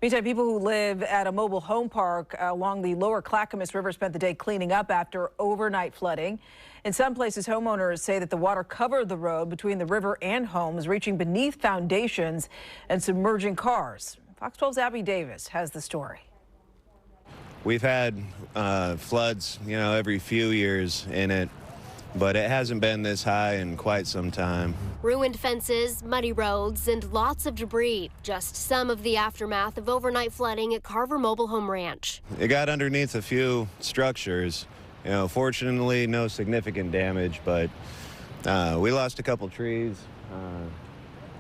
Meantime, people who live at a mobile home park along the lower Clackamas River spent the day cleaning up after overnight flooding. In some places, homeowners say that the water covered the road between the river and homes, reaching beneath foundations and submerging cars. Fox 12's Abby Davis has the story. We've had floods, every few years in it, but it hasn't been this high in quite some time. Ruined fences, muddy roads, and lots of debris. Just some of the aftermath of overnight flooding at Carver Mobile Home Ranch. It got underneath a few structures. Fortunately, no significant damage, but we lost a couple trees.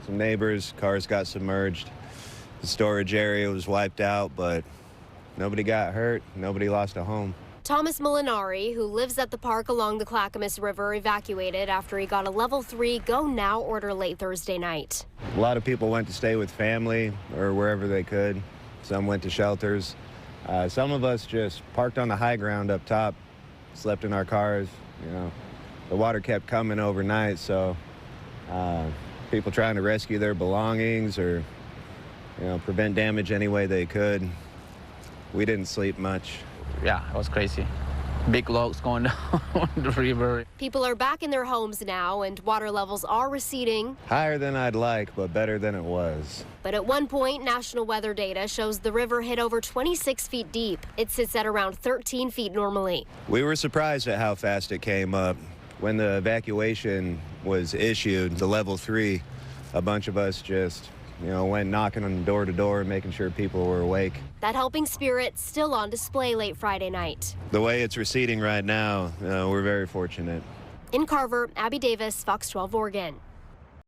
Some neighbors, cars got submerged. The storage area was wiped out, but nobody got hurt. Nobody lost a home. Thomas Molinari, who lives at the park along the Clackamas River, evacuated after he got a level 3 go now order late Thursday night. A lot of people went to stay with family or wherever they could. Some went to shelters. Some of us just parked on the high ground up top, slept in our cars. The water kept coming overnight, so people trying to rescue their belongings or prevent damage any way they could. We didn't sleep much. Yeah, it was crazy. Big logs going down the river. People are back in their homes now, and water levels are receding. Higher than I'd like, but better than it was. But at one point, national weather data shows the river hit over 26 feet deep. It sits at around 13 feet normally. We were surprised at how fast it came up. When the evacuation was issued, the level 3, a bunch of us just went knocking on door to door, making sure people were awake. That helping spirit still on display late Friday night. The way it's receding right now, we're very fortunate. In Carver, Abby Davis, Fox 12 Oregon.